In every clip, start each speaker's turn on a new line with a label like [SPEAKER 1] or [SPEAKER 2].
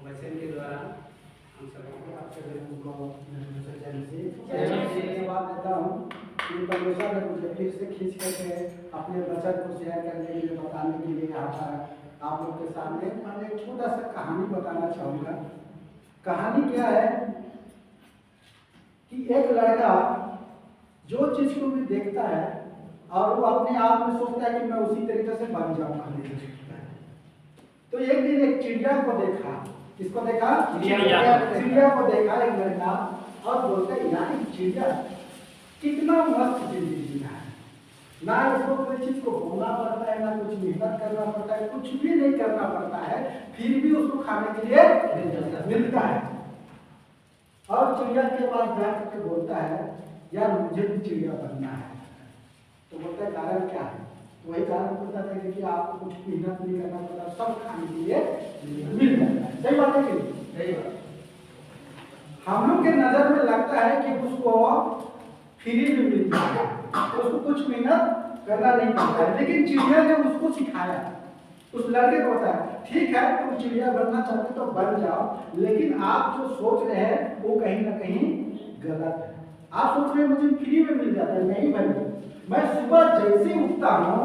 [SPEAKER 1] वचन के द्वारा हम सबको
[SPEAKER 2] आपके उनको धन्यवाद देता हूँ कि परमेश्वर ने मुझे फिर से खींच करके अपने वचन को शेयर करने के लिए बताने के लिए यहाँ पर आप लोग के सामने मैं एक छोटा सा कहानी बताना चाहूँगा। कहानी क्या है कि एक लड़का जो चीज़ को भी देखता है और वो अपने आप में सोचता है कि मैं उसी तरीके से बन जाऊँगा। तो एक दिन एक चिड़िया को देखा। किसको देखा? चिड़िया को देखा एक लड़का और बोलता है यार चिड़िया कितना मस्त जिंदगी जीना है, ना इसको कोई चीज को बोलना पड़ता है, ना कुछ मेहनत करना पड़ता है, कुछ भी नहीं करना पड़ता है, फिर भी उसको खाने के लिए मिलता है। और चिड़िया के पास जाकर के बोलता है यार मुझे भी चिड़िया बनना है। तो बोलता है कारण क्या है? वही कारण होता है कि आपको कुछ मेहनत नहीं करना पड़ता, सब खाने के लिए मिल जाता है। सही बात है कि सही बात। हम लोग के नजर में लगता है कि उसको फ्री में मिल जाता है, उसको कुछ मेहनत करना नहीं पड़ता है, लेकिन चिड़िया ने उसको सिखाया। उस लड़के को बताया ठीक है तुम चिड़िया बनना चाहते तो बन जाओ, लेकिन आप जो सोच रहे हैं वो कहीं ना कहीं गलत है। आप सोच रहे हैं मुझे फ्री में मिल जाता है, नहीं भाई। मैं सुबह जैसे उठता हूँ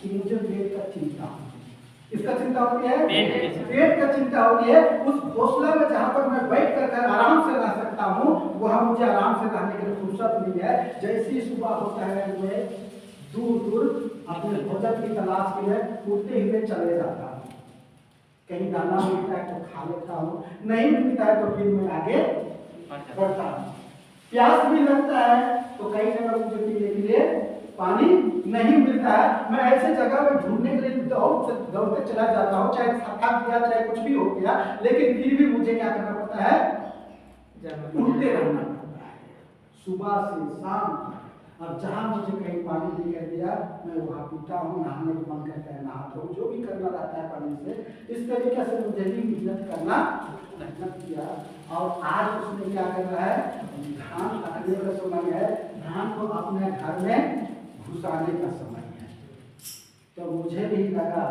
[SPEAKER 2] कि मुझे पेट का चिंता होती है। किसका चिंता होती है? पेट का चिंता होती है। उस घोंसला में जहाँ पर मैं बैठ कर आराम से रह सकता हूँ वहाँ मुझे आराम से रहने के लिए फुर्सत नहीं है। जैसे ही सुबह होता है मैं दूर दूर अपने भोजन की तलाश के लिए उड़ते हुए चले जाता हूँ। कहीं दाना मिलता है तो खा लेता हूँ, नहीं मिलता है तो फिर मैं आगे बढ़ता हूँ। प्यास भी लगता है तो कई जगह मुझे पीने के लिए पानी नहीं मिलता है। मैं ऐसे जगह में ढूंढने के लिए दौड़ते चला जाता हूँ, चाहे थक गया चाहे कुछ भी हो गया, लेकिन फिर भी मुझे क्या करना पड़ता है? उड़ते रहना पड़ता है सुबह से शाम तक। और जहाँ मुझे कहीं पानी दिखाई दिया मैं वहाँ पीता हूँ, नहाने को मन करता है नहाता हूँ, जो भी करना रहता है पानी से। इस तरीके से मुझे भी मेहनत करना किया। और आज उसने क्या कर रहा है? धान काटने का समय है, धान को अपने घर में घुसाने का समय है। तो मुझे भी लगा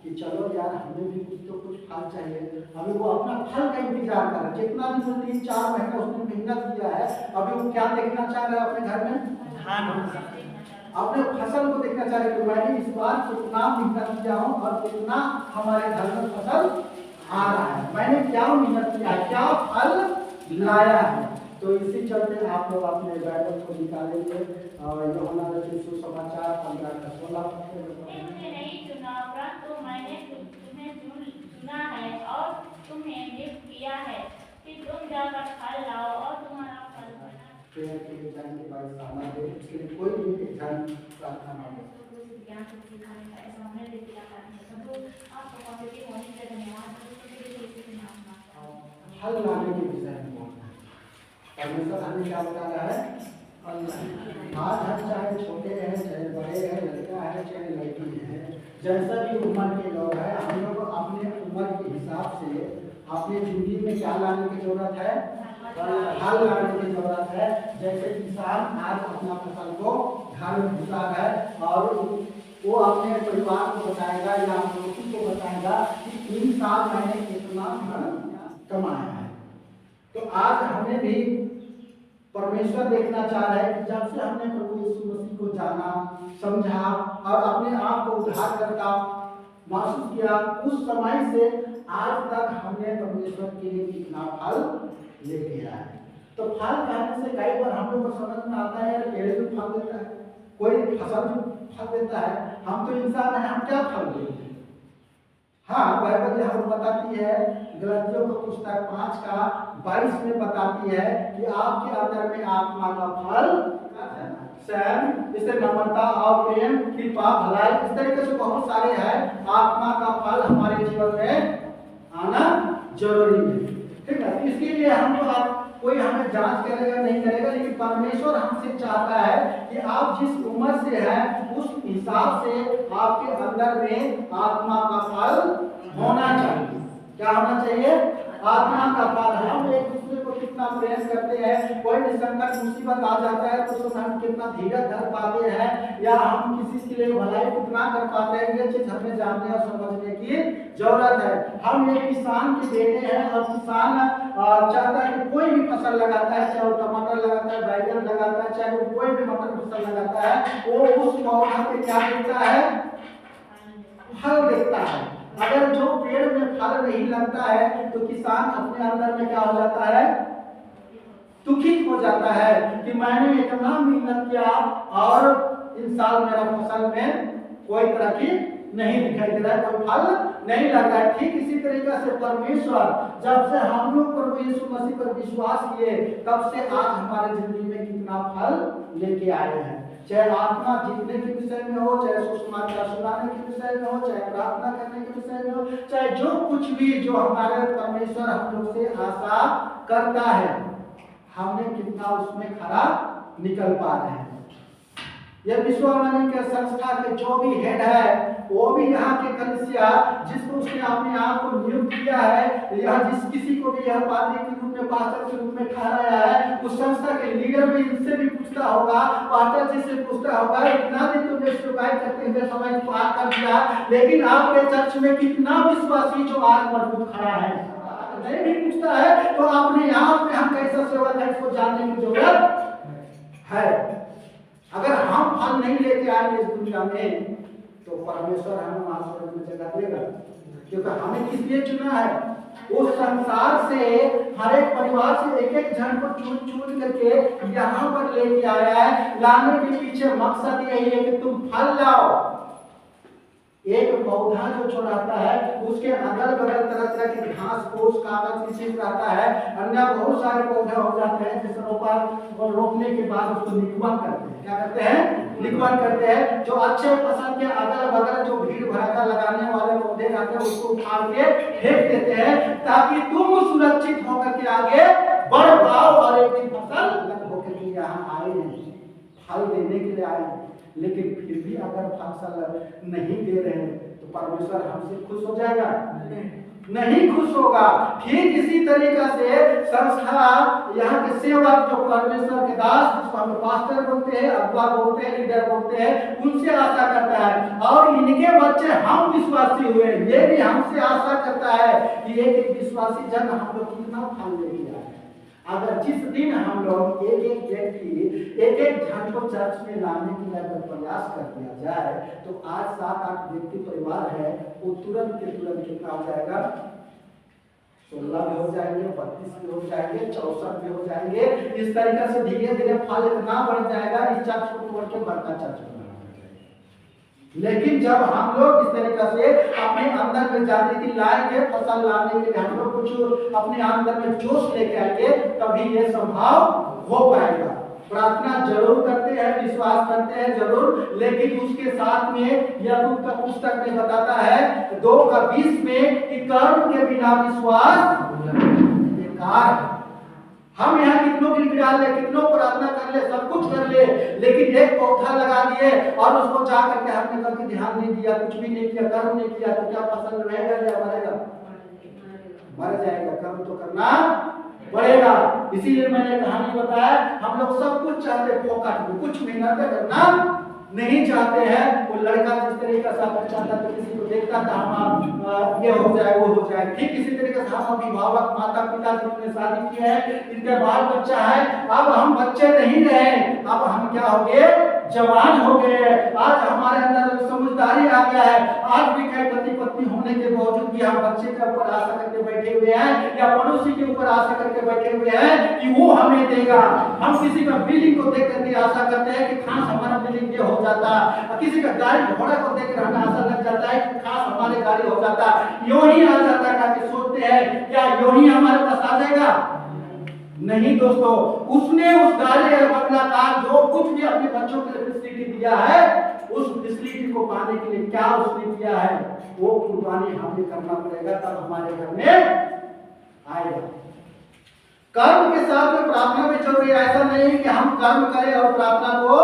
[SPEAKER 2] कि चलो यार हमें भी कुछ तो कुछ फल चाहिए। अभी वो अपना फल का इंतजार कर रहा है। जितना भी 3-4 महीने उसने मेहनत किया है, अभी वो क्या देखना चाह रहा है अपने घर में? अपने फसल को देखना चाह रहे कि मैंने इस बार कितना मेहनत किया हूँ और कितना हमारे घर में फसल आ रहा है, मैंने क्या मेहनत किया, क्या फल लाया है। तो इसी चलते आप लोग अपने बाइबल को निकालेंगे और यूहन्ना रचित सुसमाचार 15-16
[SPEAKER 3] नहीं चुना परंतु मैंने तुम्हें चुना है और तुम्हें नियुक्त किया है कि तुम जाकर फल लाओ और तुम्हारा फल बना।
[SPEAKER 2] प्रेयर के एग्जाम के बाद सामना दे, उसके लिए कोई भी एग्जाम प्रार्थना मांगे।
[SPEAKER 3] ज्ञान को सिखाने का ऐसा हमने दे दिया है तो आपको पॉजिटिव होने के धन्यवाद।
[SPEAKER 2] फल लाने के विषय में बोलना है। परमेश्वर हमें क्या बता रहा है? आज हम चाहे छोटे हैं चाहे बड़े हैं, लड़का है चाहे लड़की है, जैसा भी उम्र के लोग हैं, हम लोग अपने उम्र के हिसाब से अपनी जिंदगी में क्या लाने की जरूरत है? फल लाने की जरूरत है। जैसे किसान आज अपना फसल को घर में घुसा है और वो अपने परिवार को बताएगा या पड़ोसी को बताएगा कि इन साल मैंने कितना धन कमाया है। तो आज हमें भी परमेश्वर देखना चाह रहा है कि जब से हमने प्रभु यीशु मसीह को जाना, समझा और अपने आप को उद्धार करता महसूस किया, उस समय से आज तक हमने परमेश्वर के लिए कितना फल लेके आया है। तो फल कहने से कई बार हम लोग को समझ में आता है यार पेड़ भी फल देता है, कोई फसल भी फल देता है, हम तो इंसान है, हम क्या फल देते हैं? हाँ, बाइबल यहाँ बताती है, गलतियों का पुस्तक 5:22 में बताती है कि आपके अंदर में आत्मा का फल सहन, इससे नम्रता और प्रेम, कृपा, भलाई, इस तरीके से बहुत सारे हैं। आत्मा का फल हमारे जीवन में आना जरूरी है, ठीक है। इसके लिए हम लोग कोई हमें जांच करेगा नहीं करेगा, लेकिन परमेश्वर हमसे चाहता है कि आप जिस उम्र से हैं उस हिसाब से आपके अंदर में आत्मा का फल होना चाहिए। क्या होना चाहिए? आत्मा का फल। हम एक दूसरे को कितना प्रेम करते हैं, कोई भी संकट मुसीबत आ जाता है तो उसमें हम कितना धीरज धर पाते हैं, या हम किसी के लिए भलाई कितना कर पाते हैं, ये चीज हमें जानने और समझने की जरूरत है। हम एक किसान के बेटे हैं और किसान चाहता है कि कोई भी फसल लगाता है, चाहे वो टमाटर लगाता है, बैंगन लगाता है, चाहे वो कोई भी मटर फसल लगाता है, वो उस पौधा पे क्या देखता है? फल देखता है। अगर जो पेड़ में फल नहीं लगता है तो किसान अपने अंदर में क्या हो जाता है? दुखित हो जाता है कि मैंने इतना मेहनत किया और इस साल मेरा फसल में कोई तरह की नहीं दिखाई दे रहा है, कोई फल नहीं लग रहा है। ठीक इसी तरीके से परमेश्वर जब से हम लोग प्रभु यीशु मसीह पर विश्वास किए तब से आज हमारे जिंदगी में कितना फल लेके आए हैं। चाहे आत्मा जीतने के विषय में हो, चाहे सुसमाचार सुनाने के विषय में हो, चाहे प्रार्थना करने के विषय में हो, चाहे जो कुछ भी जो हमारे परमेश्वर हम लोग से आशा करता है, हमने कितना उसमें खरा निकल पा रहे हैं। यह विश्ववाणी के संस्था के जो भी हेड है, वो भी यहाँ के कलीसिया जिसको उसने अपने आप को नियुक्त किया है, या जिस किसी को भी यह पादरी के रूप में, पास्टर के रूप में ठहराया है, उस संस्था के लीडर भी इनसे भी पूछता होगा, पास्टर जी से पूछता होगा, इतना दिन तुमने शिकायत करते हुए समय पार कर दिया, लेकिन आपके चर्च में कितना विश्वासी जो आज मजबूत खड़ा है? नहीं भी पूछता है तो अपने आप में हम कैसा सेवक है इसको जानने की जरूरत है। अगर हम फल नहीं लेके आएंगे इस दुनिया में तो परमेश्वर हमें महास्वर्ग में जगह देगा, क्योंकि हमें किस लिए चुना है? उस संसार से हर एक परिवार से एक एक जन को चुन चुन करके यहाँ पर लेके आया है। लाने के पीछे मकसद यही है कि तुम फल लाओ। एक पौधा जो छोड़ाता है उसके अगल बगल तरह तरह के घास फूस कागज की चीज रहता है, अन्य बहुत सारे पौधे हो जाते हैं जिसे रोपने के बाद उसको निकवन करते हैं। क्या करते हैं? निकवन करते हैं। जो अच्छे फसल के अगल बगल जो भीड़ भड़का लगाने वाले पौधे रहते हैं उसको उखाड़ के फेंक देते हैं ताकि तुम सुरक्षित होकर के आगे बढ़ पाओ और एक दिन फसल होकर के यहाँ आए हैं, फल देने के लिए आए। लेकिन फिर भी अगर फसल नहीं दे रहे हैं तो परमेश्वर हमसे खुश हो जाएगा? नहीं खुश होगा। ठीक इसी तरीके से संस्था यहाँ के सेवक जो परमेश्वर के दास, जिसको हम पास्टर बोलते हैं, अगुआ बोलते हैं, लीडर बोलते हैं, उनसे आशा करता है। और इनके बच्चे हम विश्वासी हुए, ये भी हमसे आशा करता है कि एक एक विश्वासी जन हम लोग कितना फल लेके आए। अगर जिस दिन हम लोग एक एक व्यक्ति एक एक जन को चर्च में लाने के लिए अगर प्रयास कर दिया जाए तो आज 7-8 व्यक्ति परिवार है, वो तुरंत के तुरंत कितना हो जाएगा? 16 भी हो जाएंगे, 32 भी हो जाएंगे, 64 भी हो जाएंगे। इस तरीके से धीरे धीरे फल इतना बढ़ जाएगा, इस चर्च को तोड़ के बढ़ता चर्च बनाना। लेकिन जब हम लोग इस तरीके से अपने अंदर में जागृति लाएंगे, फसल लाने के लिए हम लोग कुछ अपने अंदर में जोश लेके आएंगे, तभी ये संभव हो पाएगा। प्रार्थना जरूर करते हैं, विश्वास करते हैं जरूर, लेकिन उसके साथ में याकूब का पुस्तक में बताता है 2:20 में कि कर्म के बिना विश्वास बेकार है। हम यहाँ कितनों गिड़गिड़ा ले, कितनों प्रार्थना कर ले, सब कुछ कर ले, लेकिन एक पौधा लगा दिए और उसको जा करके हमने कभी ध्यान नहीं दिया, कुछ भी नहीं किया, कर्म नहीं किया, तो क्या फसल रहेगा या मरेगा? मर जाएगा। कर्म तो करना पड़ेगा। इसीलिए मैंने कहानी बताया, हम लोग सब कुछ चाहते हैं फोकट में, कुछ मेहनत करना नहीं चाहते हैं। वो लड़का जिस तरीके से आप चाहता तो किसी को देखता था हम ये हो जाए वो हो जाए। ठीक इसी तरीके से हम अभिभावक माता पिता जिन्होंने शादी की है, इनके बाल बच्चा है, अब हम बच्चे नहीं रहे, अब हम क्या हो गए? जवान हो गए। आज हमारे अंदर समझदारी आ गया है। आज भी कई पति पत्नी होने के बावजूद भी हम बच्चे के ऊपर आशा करके बैठे हुए हैं या पड़ोसी के ऊपर आशा करके बैठे हुए हैं कि वो हमें देगा। हम किसी का बिल्डिंग को देख करके आशा करते हैं कि खास हमारा बिल्डिंग ये हो जाता, किसी का गाड़ी घोड़ा को देख कर हमें आशा लग जाता है कि खास हमारे गाड़ी हो जाता, यूं ही आ जाता करके सोचते हैं। क्या यूं ही हमारे पास आ जाएगा? नहीं दोस्तों, उसने उस गाड़ी और बंगला कार जो कुछ भी अपने बच्चों के लिए फैसिलिटी दिया है, उस फैसिलिटी को पाने के लिए क्या उसने किया है, वो कुर्बानी हमें करना पड़ेगा, तब हमारे घर में आएगा। कर्म के साथ में प्रार्थना भी जरूरी है। ऐसा नहीं कि हम कर्म करें और प्रार्थना को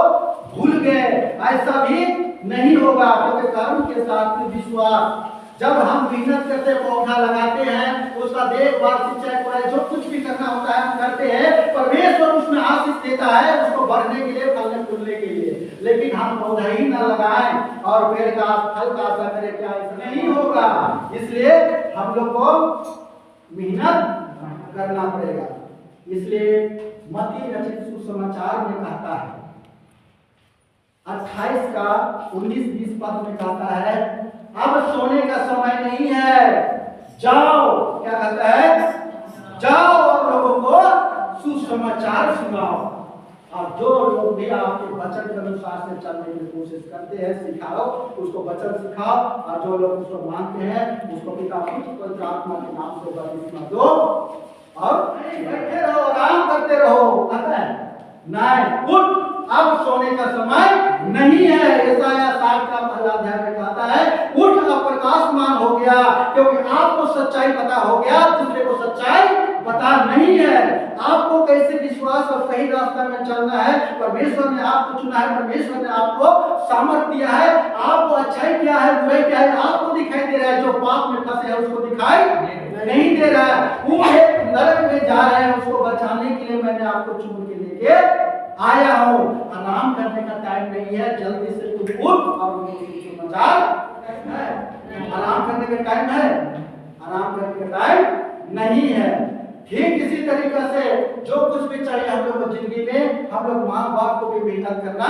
[SPEAKER 2] भूल गए, ऐसा भी नहीं होगा, क्योंकि कर्म के साथ में विश्वास। जब हम मेहनत करते पौधा लगाते हैं, उसका देखभाल सिंचाई कराई जो कुछ भी करना होता है हम करते हैं, परमेश्वर उसमें आशीष देता है उसको बढ़ने के लिए, फलने फूलने के लिए। लेकिन हम पौधा ही न लगाएं और पेड़ का फल का आशा करें, क्या ऐसा नहीं होगा। इसलिए हम लोग को मेहनत करना पड़ेगा। इसलिए मत्ती रचित सुसमाचार में कहता है 28 का 19-20 पद में कहता है, अब सोने का समय नहीं है, जाओ, क्या कहता है, जाओ और लोगों को सुसमाचार सुनाओ। और जो लोग भी आपके वचन के अनुसार से चलने की कोशिश करते हैं, सिखाओ, उसको वचन सिखाओ, और जो लोग उसको मानते हैं उसको पिता पुत्र आत्मा के नाम से बपतिस्मा दो और बैठे रहो, आराम करते रहो। कहता है नहीं, उठ, अब सोने का समय नहीं है। यशायाह 60 का पहला अध्याय में कहता है, उठ, अब प्रकाशमान हो गया, क्योंकि आपको सच्चाई पता हो गया, दूसरे को सच्चाई पता नहीं है। आपको कैसे विश्वास और सही रास्ता में चलना है, परमेश्वर ने आपको चुना है, परमेश्वर ने आपको सामर्थ्य दिया है। आपको अच्छाई क्या है, बुराई क्या है, आपको दिखाई दे रहा है। जो पाप में फंसे हैं उसको दिखाई नहीं दे रहा है। वो एक नरक में जा रहे हैं, उसको बचाने के लिए मैंने आपको चुन के लेके आया हूँ। आराम करने का टाइम नहीं है, जल्दी से तुम उठ और सुसमाचार है। आराम करने का टाइम है, आराम करने का टाइम नहीं है। ठीक इसी तरीके से जो कुछ भी चाहिए हम लोग को जिंदगी में, हम लोग माँ बाप को भी मेहनत करना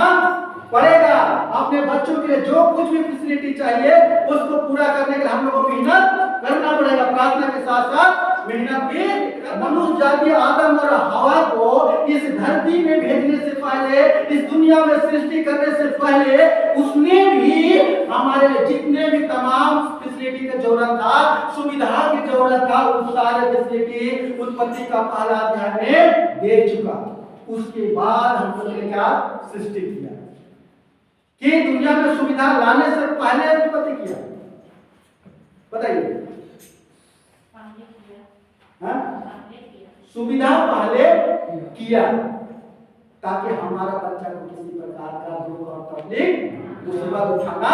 [SPEAKER 2] पड़ेगा। अपने बच्चों के लिए जो कुछ भी फैसिलिटी चाहिए उसको पूरा करने के लिए हम लोग को मेहनत करना पड़ेगा। प्रार्थना के साथ साथ मेहनत भी। मनुष्य जाति आदम और हवा को इस धरती में भेजने से पहले, इस दुनिया में सृष्टि करने से पहले, उसने भी हमारे लिए जितने भी तमाम फैसिलिटी की जरूरत था, सुविधा की जरूरत था, उस सारे फैसिलिटी उत्पत्ति का पहला अध्याय में दे चुका। उसके बाद हम लोग ने क्या सृष्टि किया कि दुनिया में सुविधा लाने से पहले उत्पत्ति किया, बताइए। सुविधा पहले किया ताकि हमारा बच्चा को किसी प्रकार का दुख और तकलीफ मुसीबत उठाना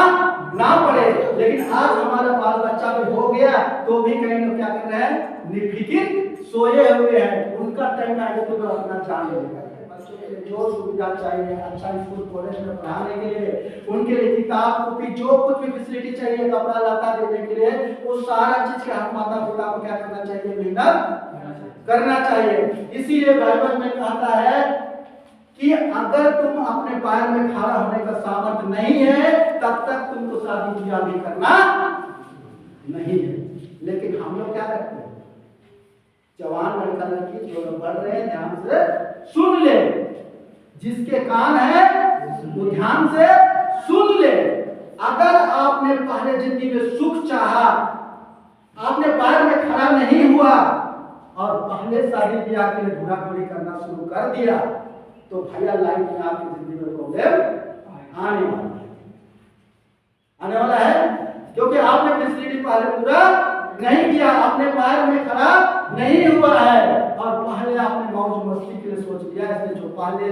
[SPEAKER 2] ना पड़े। लेकिन आज हमारा बाल बच्चा भी हो गया तो भी कहीं लोग क्या कर रहे हैं, निर्फिक्र सोए हुए हैं। उनका टाइम आएगा तो वो अपना जान लेगा। बच्चों के लिए जो सुविधा चाहिए, अच्छा स्कूल कॉलेज में पढ़ाने के लिए, उनके लिए किताब कॉपी जो कुछ भी फैसिलिटी चाहिए, कपड़ा लता देने के लिए, वो सारा चीज का हम माता पिता को क्या करना चाहिए, मेहनत करना चाहिए। इसीलिए बाइबल में कहता है कि अगर तुम अपने पैर में खड़ा होने का सामर्थ्य नहीं है तब तक तुमको शादी ब्याह भी करना नहीं है। लेकिन हम लोग क्या करते हैं, जवान लड़का लड़की जो लोग बढ़ रहे हैं, ध्यान से सुन ले, जिसके कान है वो ध्यान से सुन ले। अगर आपने पहले जिंदगी में सुख चाहा, आपने पैर में खड़ा नहीं हुआ और पहले शादी ब्याह के लिए घूरा घूरी करना शुरू कर दिया तो भैया लाइफ में आपकी जिंदगी में प्रॉब्लम आने वाला है। क्योंकि आपने फैसिलिटी पहले पूरा नहीं किया, अपने पैर में खड़ा नहीं हुआ है और पहले आपने मौज मस्ती के लिए सोच लिया। इसलिए जो पहले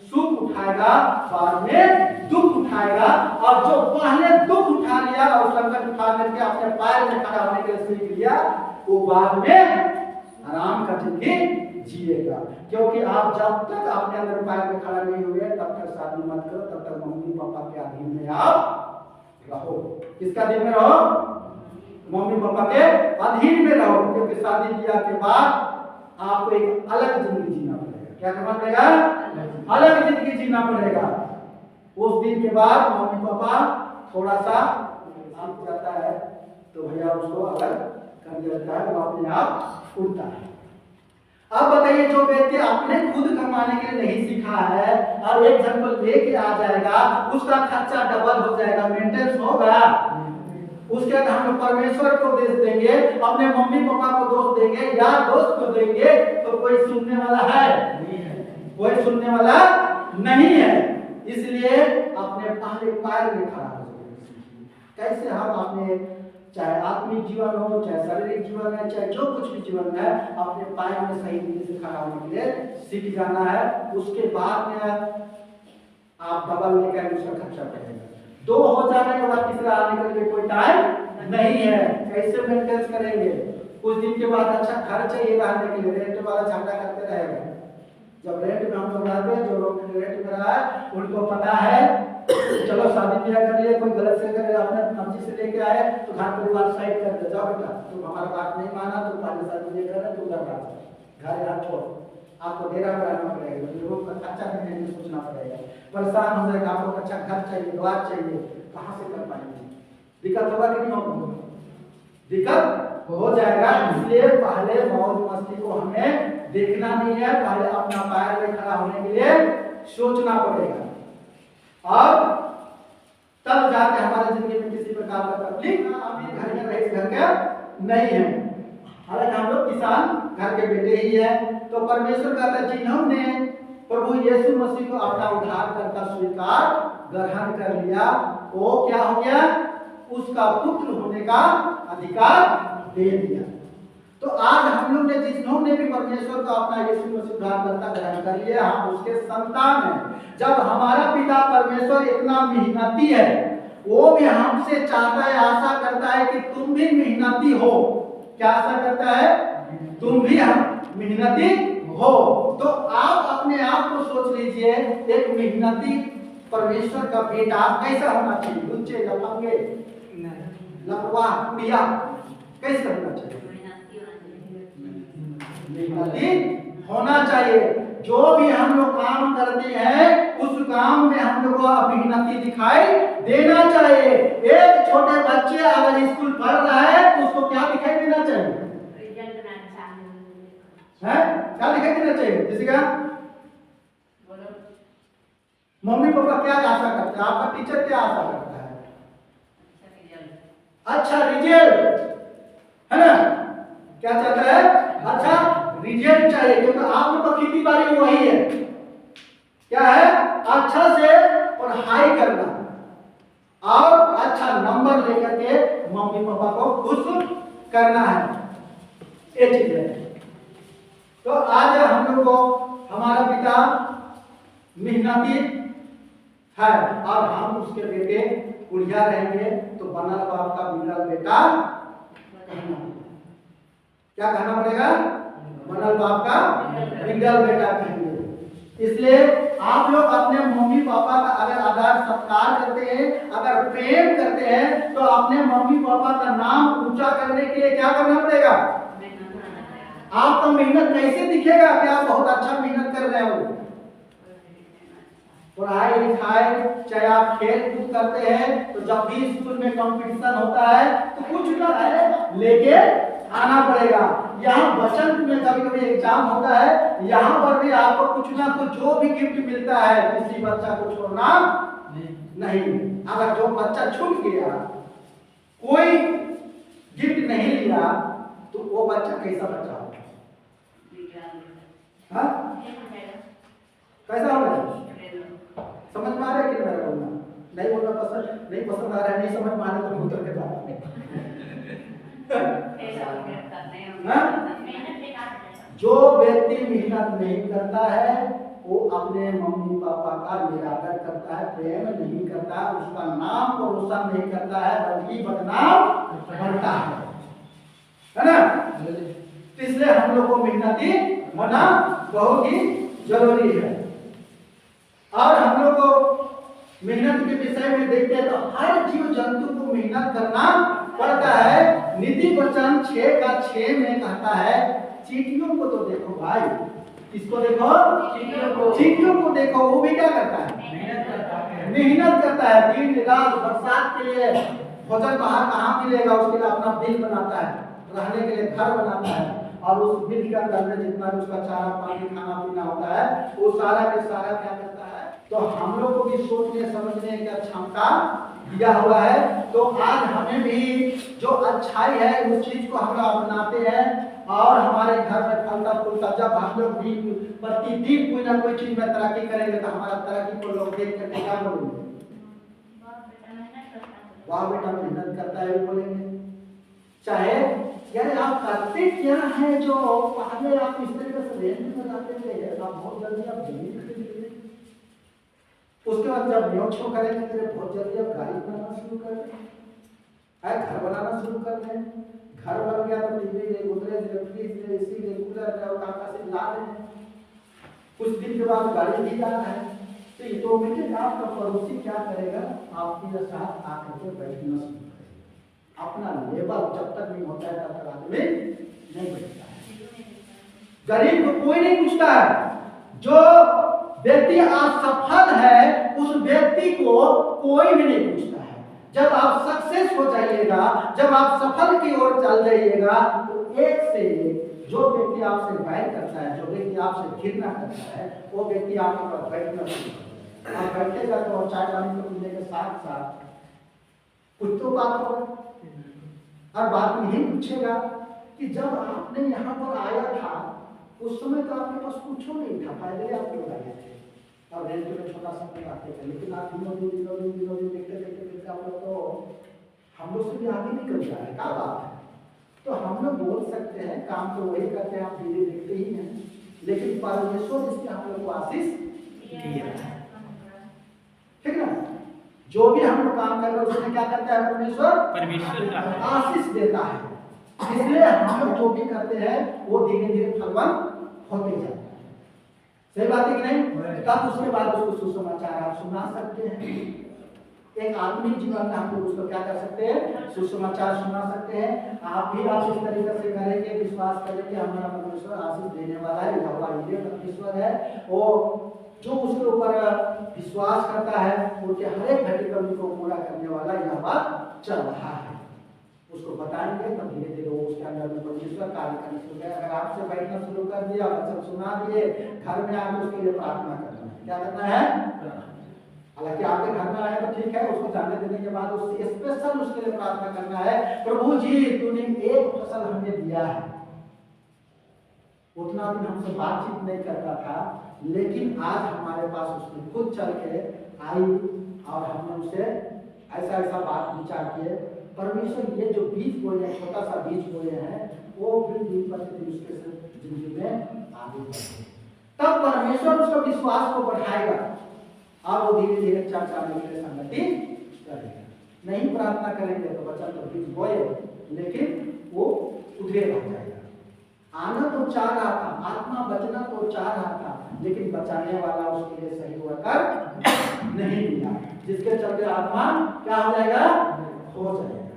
[SPEAKER 2] सुख उठाएगा बाद में दुख उठाएगा, और जो पहले दुख उठा लिया और संकट उठा करके अपने पैर में खड़ा होने के लिए सीख लिया, वो बाद में आराम का जिंदगी जिएगा। क्योंकि आप जब तक अपने अंदर पैर में खड़ा नहीं हुए तब तक शादी मत करो, तब तक मम्मी पापा के अधीन में आप रहो। किसका अधीन में रहो, मम्मी पापा के अधीन में रहो। क्योंकि शादी ब्याह के बाद आपको एक अलग जिंदगी जीना पड़ेगा। क्या करना पड़ेगा, अलग जिंदगी जीना पड़ेगा। उस दिन के बाद मम्मी पापा थोड़ा सा आप जाता है तो भैया उसको अलग कर दिया जाता है, वो अपने आप उड़ता है। अब बताइए, जो व्यक्ति अपने खुद कमाने के लिए नहीं सीखा है और एक जन को लेके आ जाएगा, उसका खर्चा डबल हो जाएगा, मेंटेनेंस होगा। उसके बाद हम लोग परमेश्वर को दोष देंगे, अपने मम्मी पापा को दोष देंगे, यार दोस्त को देंगे, तो कोई सुनने वाला है, कोई सुनने वाला नहीं है। इसलिए अपने पहले पैर में खड़ा हो जाए। कैसे हम अपने, चाहे आत्मिक जीवन हो, चाहे शारीरिक जीवन है, चाहे जो कुछ भी जीवन है, अपने पैर में सही तरीके से खड़ा होने के लिए सीख जाना है। उसके बाद में आप डबल लेकर उसका खर्चा करेंगे। दो हो जाने के बाद तीसरा आने के लिए कोई टाइम नहीं है। कैसे मेंटेन करेंगे, कुछ दिन के बाद अच्छा घर चाहिए रहने के लिए, रेंट वाला झगड़ा करते रहेगा, जब रेंट में हम लोग रहते हैं, जो लोग रेंट में रहा है उनको पता है, चलो शादी ब्याह कर लिए, कोई गलत से अगर अपने मर्जी से लेके आए तो घर परिवार साइड कर दे, जाओ बेटा तुम हमारा बात नहीं माना, तुम पहले शादी ब्याह कर रहे, तुम घर यहाँ छोड़, आपको डेरा बनाना पड़ेगा, लोगों का खर्चा नहीं सोचना पड़ेगा, परेशान हो जाएगा, आपको अच्छा घर चाहिए, द्वार चाहिए, कहाँ से कर पाएंगे, दिक्कत होगा कि नहीं होगा, दिक्कत हो जाएगा। इसलिए पहले मौज मस्ती को हमें देखना नहीं है, पहले अपना पैर में खड़ा होने के लिए सोचना पड़ेगा और तब जाके हमारे जिंदगी में किसी प्रकार का तकलीफ, अमीर घर में रईस घर का नहीं है, हालांकि हम लोग किसान घर के बेटे ही हैं। तो परमेश्वर कहता है जिन्होंने प्रभु यीशु मसीह को अपना उद्धारकर्ता स्वीकार ग्रहण कर लिया, वो क्या हो गया, उसका पुत्र होने का अधिकार दे दिया। तो आज हम लोग ने जिन्होंने भी परमेश्वर को अपना यीशु मसीह उद्धारकर्ता ग्रहण कर लिया, हम उसके संतान हैं। जब हमारा पिता परमेश्वर इतना मेहनती है, वो भी हमसे चाहता है, आशा करता है कि तुम भी मेहनती हो। क्या आशा करता है, तुम भी हम मेहनती हो। तो आप अपने आप को सोच लीजिए, एक मेहनती परमेश्वर का बेटा कैसा होना चाहिए, लुच्चे लफंगे लापरवाह कुड़िया कैसे होना चाहिए, मेहनती होना चाहिए। जो भी हम लोग काम करते हैं उस काम में हम लोग को मेहनती दिखाई देना चाहिए। एक छोटे बच्चे अगर स्कूल पढ़ रहा है तो उसको क्या दिखाई देना चाहिए, है क्या दिखाई देना चाहिए, किसी का मम्मी पापा क्या आशा करते हैं, आपका टीचर क्या आशा करता है, अच्छा रिजल्ट, है ना, क्या चाहता है, अच्छा रिजल्ट चाहिए, क्योंकि आप लोग का खेती बाड़ी वही है, क्या है, अच्छा से पढ़ाई करना और अच्छा नंबर लेकर के मम्मी पापा को खुश करना है, ये चीज है। तो आज हम लोग को हमारा पिता मेहनती है और हम उसके बेटे उड़िया रहेंगे, तो बनल बाप का बिगड़ल बेटा कहना, क्या कहना पड़ेगा, बनल बाप का बिगड़ल बेटा कहेंगे। इसलिए आप लोग अपने मम्मी पापा का अगर आदर सत्कार करते हैं, अगर प्रेम करते हैं, तो अपने मम्मी पापा का नाम ऊंचा करने के लिए क्या करना पड़ेगा, आपका मेहनत कैसे दिखेगा कि आप बहुत अच्छा मेहनत कर रहे हो। पढ़ाई लिखाई चाहे आप खेल कूद करते हैं, तो जब भी स्कूल में कंपटीशन होता है तो कुछ ना है लेके आना पड़ेगा। यहाँ बचत में कभी कभी एग्जाम होता है, यहाँ पर भी आपको कुछ ना कुछ जो भी गिफ्ट मिलता है, किसी बच्चा को छोड़ना नहीं। अगर जो बच्चा छूट गया, कोई गिफ्ट नहीं लिया, तो वो बच्चा कैसा बच्चा होगा, कैसा होगा, समझ में आ रहा है कि मेरा बोलना, नहीं बोलना पसंद नहीं पसंद आ रहा है, नहीं समझ में आ रहा तो उतर के जाना। जो व्यक्ति मेहनत नहीं करता है वो अपने मम्मी पापा का निरादर करता है, प्रेम नहीं करता है, उसका नाम को रोशन नहीं करता है, बल्कि बदनाम करता है ना। इसलिए हम लोग को मेहनती होना बहुत ही जरूरी है। और हम लोग को मेहनत के विषय में देखते हैं तो हर जीव जंतु को मेहनत करना पड़ता है। नीति वचन 6:6 में कहता है, चींटियों को तो देखो भाई, किसको देखो, चींटियों को देखो, वो भी क्या करता है, मेहनत करता है, दिन रात बरसात के लिए भोजन बाहर कहाँ मिलेगा, उसके लिए अपना बिल बनाता है, रहने के लिए घर बनाता है, और उस बिल के अंदर में जितना भी उसका चारा पानी खाना पीना होता है वो सारा के सारा क्या करता है। तो हम लोग को भी सोचने समझने की क्षमता दिया हुआ है। तो आज हमें भी जो अच्छाई है उस चीज को हम लोग अपनाते हैं और हमारे घर में फलता फूलता, जब हम लोग भी प्रतिदिन कोई ना कोई चीज में तरक्की करेंगे तो हमारा तरक्की को लोग देख करके क्या बोलेंगे, वाह बेटा मेहनत करता है बोलेंगे। चाहे यार आप करते क्या है, जो पहले आप इस तरीके से रेंट में जाते थे, आप बहुत जल्दी आप जमीन खरीद लिए, उसके बाद जब न्योछो करेंगे तो बहुत जल्दी आप गाड़ी बनाना शुरू कर दें, घर बनाना शुरू कर दें, घर बन गया तो टीवी ले, गोदरेज ले, फ्रिज ले, एसी ले, कूलर ले और काका से ला लें, कुछ दिन के बाद गाड़ी भी जाना है, तो ये तो बेटे आपका पड़ोसी क्या करेगा, आपके साथ आकर के बैठना शुरू करेगा। अपना लेवल जब तक नहीं होता है तब तक आदमी नहीं बैठता है। गरीब को कोई नहीं पूछता है। जो व्यक्ति असफल है उस व्यक्ति को कोई भी नहीं पूछता है। जब आप सक्सेस हो जाइएगा, जब आप सफल की ओर चल जाइएगा, तो एक से एक जो व्यक्ति आपसे बैर करता है, जो व्यक्ति आपसे घृणा करता है, वो व्यक्ति आपके पास बैठना शुरू करता है। आप बैठेगा तो और चाय पानी को पीने के साथ साथ कुछ तो बात होगा। और बात यही पूछेगा कि जब आपने यहाँ पर आया था उस समय तो आपके पास कुछ नहीं था, फायदे आप लोग आए थे और रेंट में छोटा सा आते थे, लेकिन आप दिनों दिन देखते देखते आप लोग तो हम लोग से भी आगे निकल जा रहे। क्या बात है? तो हम लोग बोल सकते हैं काम तो वही करते हैं, आप धीरे देखते ही हैं, लेकिन परमेश्वर इसके हम लोग को आशीष दिया है, ठीक ना। जो भी हम लोग काम कर रहे हैं उसमें क्या करता है परमेश्वर आशीष देता है। इसलिए हम लोग जो भी करते हैं वो धीरे धीरे फलवान होते जाते हैं। सही बात है कि नहीं? तब उसके बाद उसको सुसमाचार आप सुना सकते हैं। एक आदमी जीवन में हम लोग उसको क्या कर सकते हैं, सुसमाचार सुना सकते हैं। आप भी आप इस तरीके से करेंगे, विश्वास करेंगे हमारा परमेश्वर आशीष देने वाला है, यहोवा यीरे परमेश्वर है। वो जो उसके ऊपर विश्वास करता है उनके हर एक घटी कमी को पूरा करने वाला यहोवा चल रहा है। उसको बताएंगे तब धीरे धीरे वो उसके अंदर में परमेश्वर कार्य करने शुरू करेगा। अगर आपसे बैठना शुरू कर दिया, वचन सुना दिए, घर में आके उसके लिए प्रार्थना करना है। क्या करना है? हालांकि आपके घर में आए तो ठीक है, उसको जाने देने के बाद उससे स्पेशल उसके लिए प्रार्थना करना है, प्रभु जी तूने एक फसल हमें दिया है। उतना दिन हमसे बातचीत नहीं करता था, लेकिन आज हमारे पास उसने खुद चल के आई और हमने उसे ऐसा ऐसा बात विचार किए। परमेश्वर ये जो बीज बोए हैं, छोटा सा बीज बोए हैं, वो भी दिन प्रतिदिन उसके जिंदगी में आगे बढ़े। तब परमेश्वर उसका विश्वास को बढ़ाएगा और वो धीरे धीरे चर्चा में संगति करेगा। नहीं प्रार्थना करेंगे तो बच्चा तो बीज बोए, लेकिन वो उधरे रह जाएगा। आना तो चाह रहा था, आत्मा बचना तो चाह रहा था, लेकिन बचाने वाला उसके लिए सही वर्कर नहीं मिला, जिसके चलते आत्मा क्या हो जाएगा, हो जाएगा।